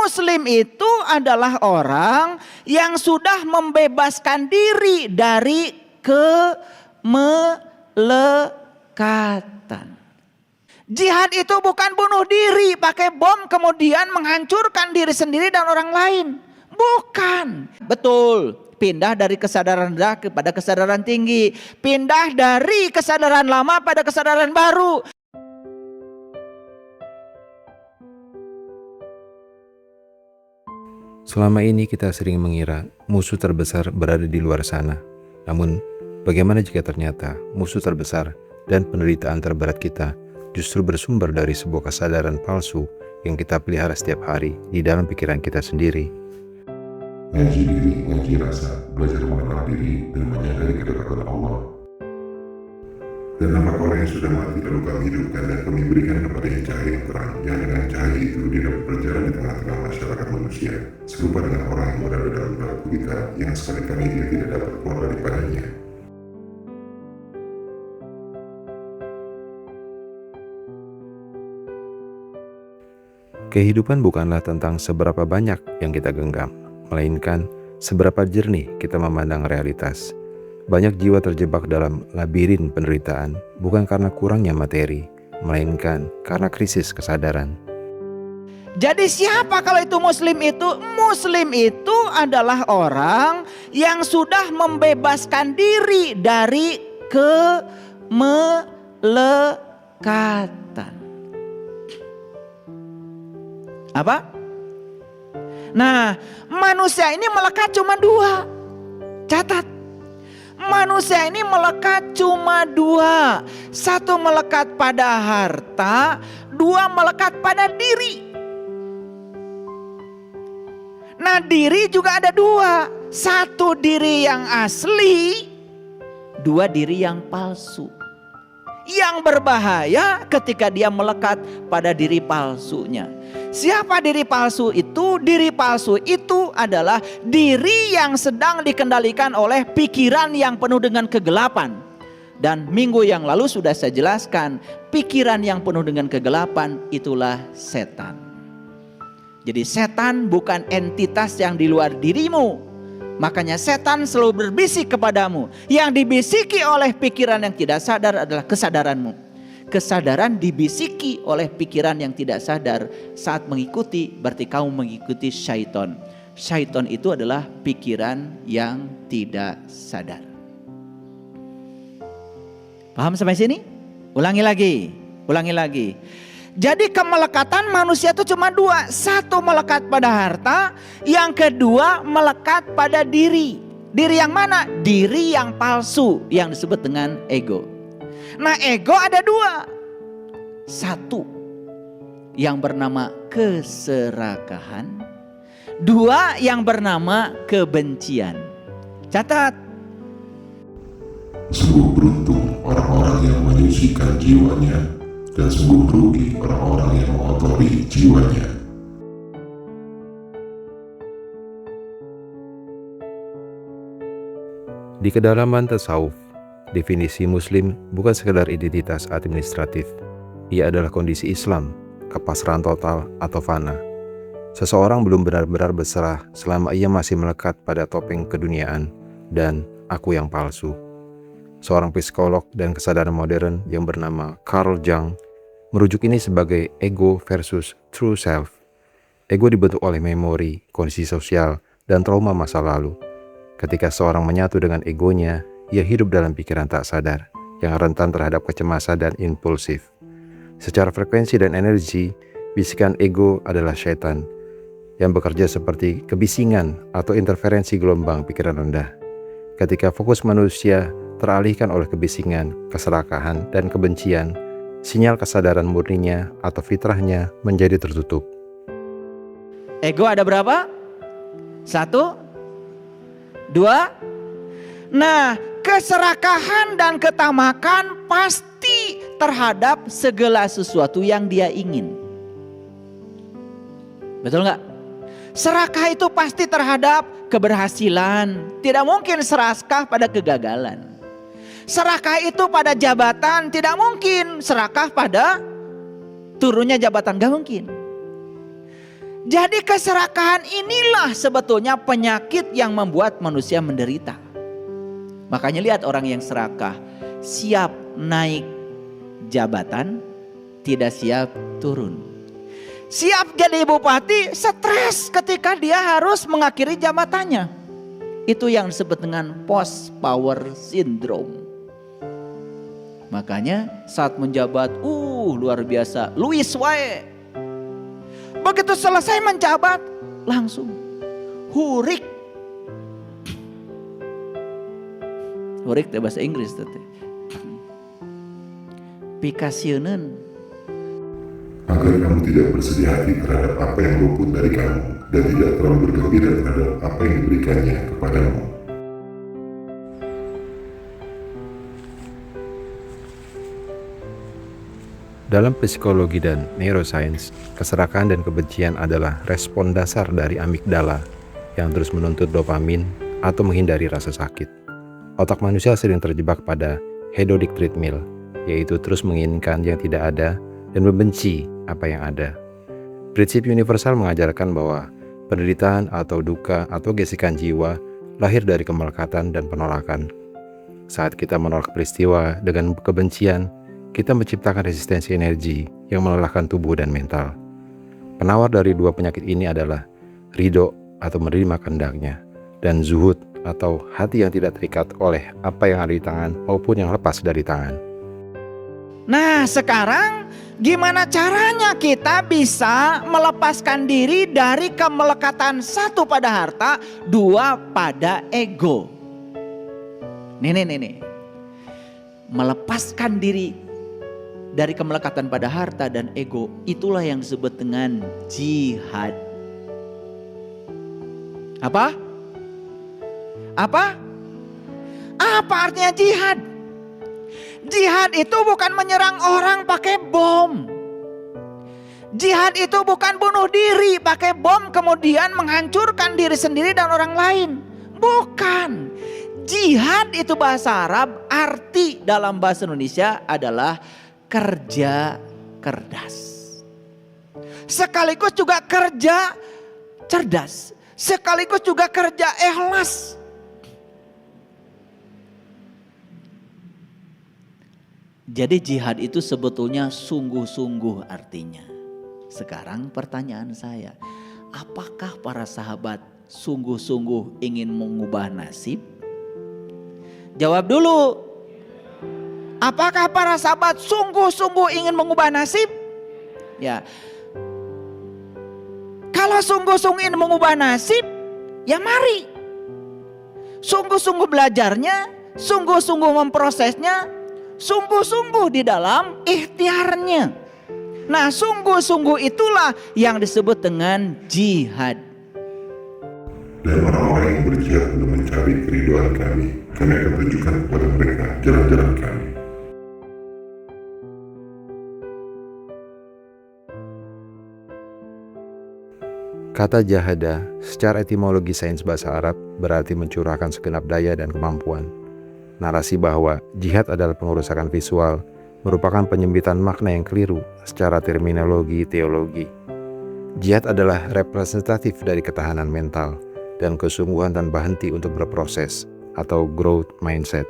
Muslim itu adalah orang yang sudah membebaskan diri dari kemelekatan. Jihad itu bukan bunuh diri pakai bom kemudian menghancurkan diri sendiri dan orang lain. Bukan. Betul. Pindah dari kesadaran rendah kepada kesadaran tinggi. Pindah dari kesadaran lama pada kesadaran baru. Selama ini kita sering mengira musuh terbesar berada di luar sana. Namun, bagaimana jika ternyata musuh terbesar dan penderitaan terberat kita justru bersumber dari sebuah kesadaran palsu yang kita pelihara setiap hari di dalam pikiran kita sendiri? Ngaji diri, ngaji rasa, belajar mengenal diri dan menyadari kedekatan Allah. Dan nama orang yang sudah mati lalu kami hidupkan dan kami berikan kepadanya cahaya yang terang, yang dengan cahaya itu dia dapat berjalan di tengah-tengah masyarakat manusia, serupa dengan orang yang berada dalam gelap gulita yang sekali-kali dia tidak dapat keluar daripadanya. Kehidupan bukanlah tentang seberapa banyak yang kita genggam, melainkan seberapa jernih kita memandang realitas. Banyak jiwa terjebak dalam labirin penderitaan, bukan karena kurangnya materi, melainkan karena krisis kesadaran. Jadi siapa kalau itu Muslim itu? Muslim itu adalah orang yang sudah membebaskan diri dari kemelekatan. Apa? Nah, manusia ini melekat cuma dua. Catat. Manusia ini melekat cuma dua. Satu melekat pada harta, dua melekat pada diri. Nah, diri juga ada dua. Satu diri yang asli, dua diri yang palsu. Yang berbahaya ketika dia melekat pada diri palsunya. Siapa diri palsu itu? Diri palsu itu adalah diri yang sedang dikendalikan oleh pikiran yang penuh dengan kegelapan. Dan minggu yang lalu sudah saya jelaskan, pikiran yang penuh dengan kegelapan itulah setan. Jadi setan bukan entitas yang di luar dirimu. Makanya setan selalu berbisik kepadamu. Yang dibisiki oleh pikiran yang tidak sadar adalah kesadaranmu. Kesadaran dibisiki oleh pikiran yang tidak sadar. Saat mengikuti berarti kamu mengikuti syaitan. Syaitan itu adalah pikiran yang tidak sadar. Paham sampai sini? Ulangi lagi. Jadi kemelekatan manusia itu cuma dua. Satu melekat pada harta, yang kedua melekat pada diri. Diri yang mana? Diri yang palsu yang disebut dengan ego. Nah, ego ada dua. Satu yang bernama keserakahan, dua yang bernama kebencian. Catat. Sungguh beruntung orang-orang yang menyucikan jiwanya, dan sungguh rugi orang-orang yang mengotori jiwanya. Di kedalaman tasawuf, definisi Muslim bukan sekedar identitas administratif. Ia adalah kondisi Islam, kepasrahan total atau fana. Seseorang belum benar-benar berserah selama ia masih melekat pada topeng keduniaan dan aku yang palsu. Seorang psikolog dan kesadaran modern yang bernama Carl Jung merujuk ini sebagai ego versus true self. Ego dibentuk oleh memori, kondisi sosial, dan trauma masa lalu. Ketika seorang menyatu dengan egonya, ia hidup dalam pikiran tak sadar yang rentan terhadap kecemasan dan impulsif. Secara frekuensi dan energi, bisikan ego adalah syaitan yang bekerja seperti kebisingan atau interferensi gelombang pikiran rendah. Ketika fokus manusia teralihkan oleh kebisingan, keserakahan, dan kebencian, sinyal kesadaran murninya atau fitrahnya menjadi tertutup. Ego ada berapa? Satu, dua. Nah, keserakahan dan ketamakan pasti terhadap segala sesuatu yang dia ingin. Betul nggak? Serakah itu pasti terhadap keberhasilan. Tidak mungkin serakah pada kegagalan. Serakah itu pada jabatan, tidak mungkin serakah pada turunnya jabatan, gak mungkin. Jadi keserakahan inilah sebetulnya penyakit yang membuat manusia menderita. Makanya lihat orang yang serakah, siap naik jabatan, tidak siap turun. Siap jadi bupati, stres ketika dia harus mengakhiri jabatannya. Itu yang disebut dengan post power syndrome. Makanya saat menjabat, luar biasa, Luis wae. Begitu selesai menjabat, langsung hurik. Hurik itu bahasa Inggris tadi. Pikasieun. Agar kamu tidak bersedih hati terhadap apa yang luput dari kamu dan tidak terlalu bergembira terhadap apa yang diberikannya kepadamu. Dalam psikologi dan neuroscience, keserakahan dan kebencian adalah respon dasar dari amigdala yang terus menuntut dopamin atau menghindari rasa sakit. Otak manusia sering terjebak pada hedonic treadmill, yaitu terus menginginkan yang tidak ada dan membenci apa yang ada. Prinsip universal mengajarkan bahwa penderitaan atau duka atau gesekan jiwa lahir dari kemelekatan dan penolakan. Saat kita menolak peristiwa dengan kebencian, kita menciptakan resistensi energi yang melelahkan tubuh dan mental. Penawar dari dua penyakit ini adalah ridho atau menerima kehendaknya, dan zuhud atau hati yang tidak terikat oleh apa yang ada di tangan maupun yang lepas dari tangan. Nah sekarang gimana caranya kita bisa melepaskan diri dari kemelekatan satu pada harta, dua pada ego. Nih. Melepaskan diri dari kemelekatan pada harta dan ego, itulah yang disebut dengan jihad. Apa? Apa artinya jihad? Jihad itu bukan menyerang orang pakai bom. Jihad itu bukan bunuh diri pakai bom kemudian menghancurkan diri sendiri dan orang lain. Bukan. Jihad itu bahasa Arab, arti dalam bahasa Indonesia adalah kerja cerdas. Sekaligus juga kerja cerdas. Sekaligus juga kerja ikhlas. Jadi jihad itu sebetulnya sungguh-sungguh artinya. Sekarang pertanyaan saya, apakah para sahabat sungguh-sungguh ingin mengubah nasib? Jawab dulu. Apakah para sahabat sungguh-sungguh ingin mengubah nasib? Ya. Kalau sungguh-sungguh ingin mengubah nasib, ya mari. Sungguh-sungguh belajarnya, sungguh-sungguh memprosesnya, sungguh-sungguh di dalam ikhtiarnya. Nah, sungguh-sungguh itulah yang disebut dengan jihad. Dan orang-orang yang berjihad untuk mencari keridhaan kami akan tunjukkan kepada mereka jalan-jalan kami. Kata jahada secara etimologi sains bahasa Arab berarti mencurahkan segenap daya dan kemampuan. Narasi bahwa jihad adalah pengerusakan visual merupakan penyempitan makna yang keliru secara terminologi teologi. Jihad adalah representatif dari ketahanan mental dan kesungguhan tanpa henti untuk berproses atau growth mindset.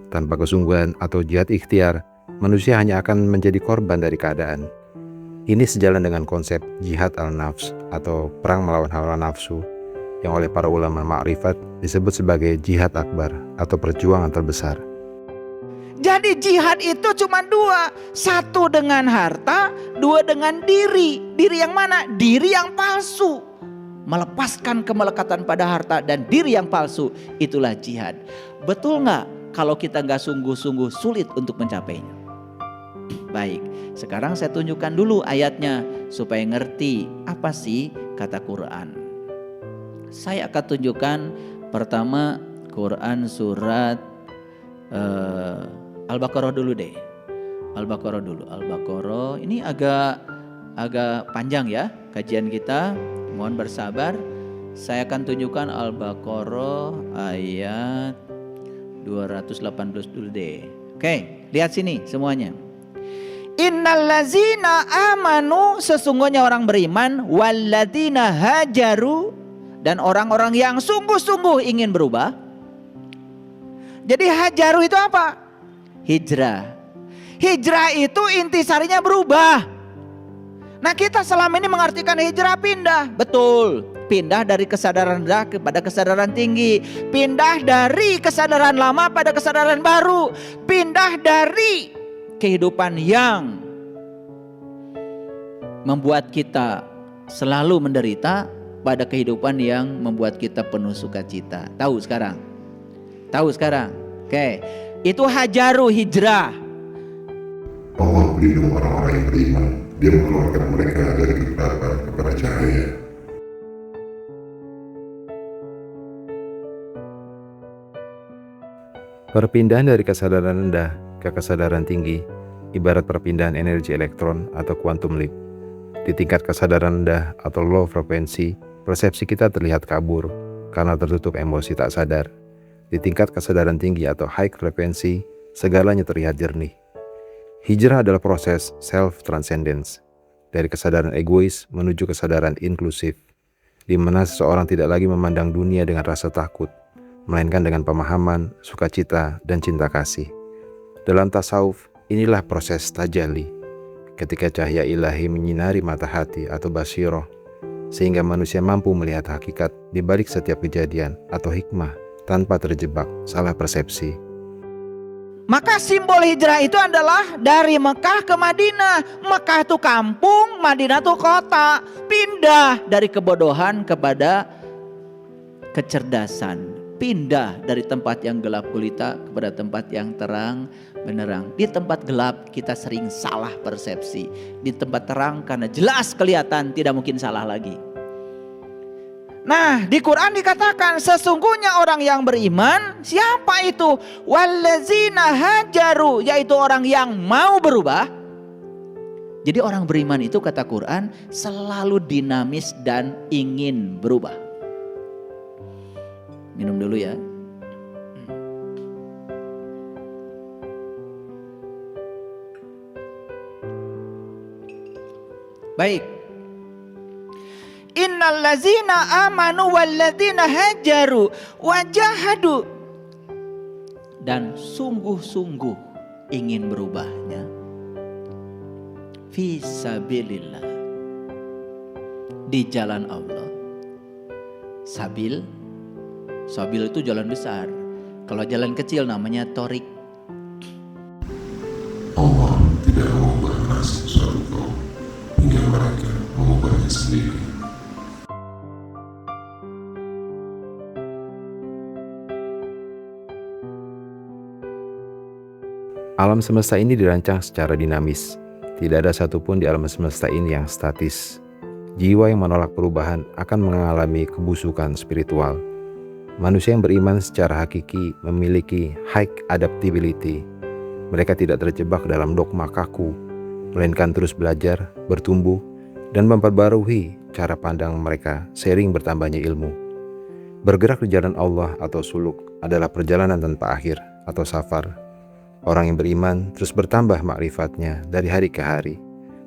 Tanpa kesungguhan atau jihad ikhtiar, manusia hanya akan menjadi korban dari keadaan. Ini sejalan dengan konsep jihad al-nafs atau perang melawan hawa nafsu yang oleh para ulama ma'rifat disebut sebagai jihad akbar atau perjuangan terbesar. Jadi jihad itu cuma dua. Satu dengan harta, dua dengan diri. Diri yang mana? Diri yang palsu. Melepaskan kemelekatan pada harta dan diri yang palsu, itulah jihad. Betul gak kalau kita gak sungguh-sungguh sulit untuk mencapainya? Baik, sekarang saya tunjukkan dulu ayatnya supaya ngerti apa sih kata Quran. Saya akan tunjukkan pertama Quran surat Al-Baqarah dulu deh. Al-Baqarah dulu. Al-Baqarah ini agak panjang ya kajian kita. Mohon bersabar. Saya akan tunjukkan Al-Baqarah ayat 218 dulu deh. Oke, lihat sini semuanya. Innallazina amanu, sesungguhnya orang beriman, walladzina hajaru, dan orang-orang yang sungguh-sungguh ingin berubah. Jadi hajaru itu apa? Hijrah. Hijrah itu intisarinya berubah. Nah, kita selama ini mengartikan hijrah pindah. Betul, pindah dari kesadaran rendah kepada kesadaran tinggi, pindah dari kesadaran lama pada kesadaran baru, pindah dari kehidupan yang membuat kita selalu menderita pada kehidupan yang membuat kita penuh sukacita. Tahu sekarang? Tahu sekarang? Oke, itu hajaru, hijrah. Allah melindungi orang-orang yang beriman. Dia mengeluarkan mereka dari kegelapan kepada cahaya. Perpindahan dari kesadaran rendah ke kesadaran tinggi ibarat perpindahan energi elektron atau quantum leap. Di tingkat kesadaran rendah atau low frekuensi, persepsi kita terlihat kabur karena tertutup emosi tak sadar. Di tingkat kesadaran tinggi atau high frekuensi, segalanya terlihat jernih. Hijrah adalah proses self-transcendence, dari kesadaran egois menuju kesadaran inklusif, di mana seseorang tidak lagi memandang dunia dengan rasa takut, melainkan dengan pemahaman, sukacita, dan cinta kasih. Dalam tasawuf, inilah proses tajalli, ketika cahaya ilahi menyinari mata hati atau basiroh, sehingga manusia mampu melihat hakikat di balik setiap kejadian atau hikmah tanpa terjebak salah persepsi. Maka simbol hijrah itu adalah dari Mekah ke Madinah. Mekah itu kampung, Madinah itu kota. Pindah dari kebodohan kepada kecerdasan. Pindah dari tempat yang gelap gulita kepada tempat yang terang benderang. Di tempat gelap kita sering salah persepsi. Di tempat terang karena jelas kelihatan tidak mungkin salah lagi. Nah, di Quran dikatakan sesungguhnya orang yang beriman, siapa itu? Wallazina hajaru, yaitu orang yang mau berubah. Jadi orang beriman itu kata Quran selalu dinamis dan ingin berubah. Minum dulu ya. Baik. Innallazina amanu walladzina hajaru wajahadu, dan sungguh-sungguh ingin berubahnya fisabilillah, di jalan Allah. Sabil itu jalan besar. Kalau jalan kecil namanya torik. Allah tidak mengubah nasib suatu kaum hingga mereka mengubahnya sendiri. Alam semesta ini dirancang secara dinamis. Tidak ada satupun di alam semesta ini yang statis. Jiwa yang menolak perubahan akan mengalami kebusukan spiritual. Manusia yang beriman secara hakiki memiliki high adaptability. Mereka tidak terjebak dalam dogma kaku, melainkan terus belajar, bertumbuh, dan memperbarui cara pandang mereka seiring bertambahnya ilmu. Bergerak di jalan Allah atau suluk adalah perjalanan tanpa akhir atau safar. Orang yang beriman terus bertambah makrifatnya dari hari ke hari,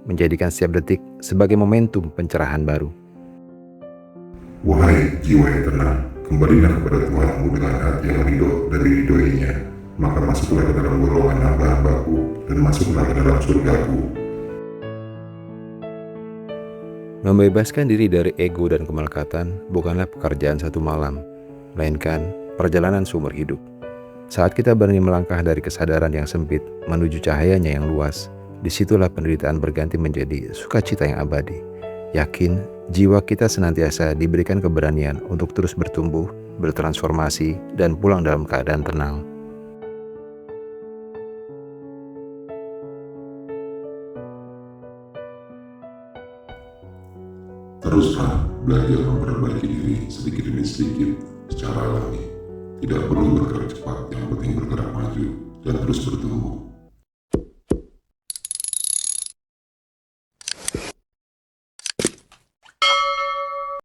menjadikan setiap detik sebagai momentum pencerahan baru. Wahai jiwa yang tenang, kembalilah kepada Tuhanmu dengan hati yang ridho dan diridhoinya, maka masuklah ke dalam golongan hamba-hambaku dan masuklah ke dalam surgaku. Membebaskan diri dari ego dan kemelekatan bukanlah pekerjaan satu malam, melainkan perjalanan seumur hidup. Saat kita berani melangkah dari kesadaran yang sempit menuju cahayanya yang luas, disitulah penderitaan berganti menjadi sukacita yang abadi. Yakin, jiwa kita senantiasa diberikan keberanian untuk terus bertumbuh, bertransformasi, dan pulang dalam keadaan tenang. Teruslah belajar memperbaiki diri sedikit demi sedikit secara alami. Tidak perlu bergerak cepat, yang penting bergerak maju dan terus bertumbuh.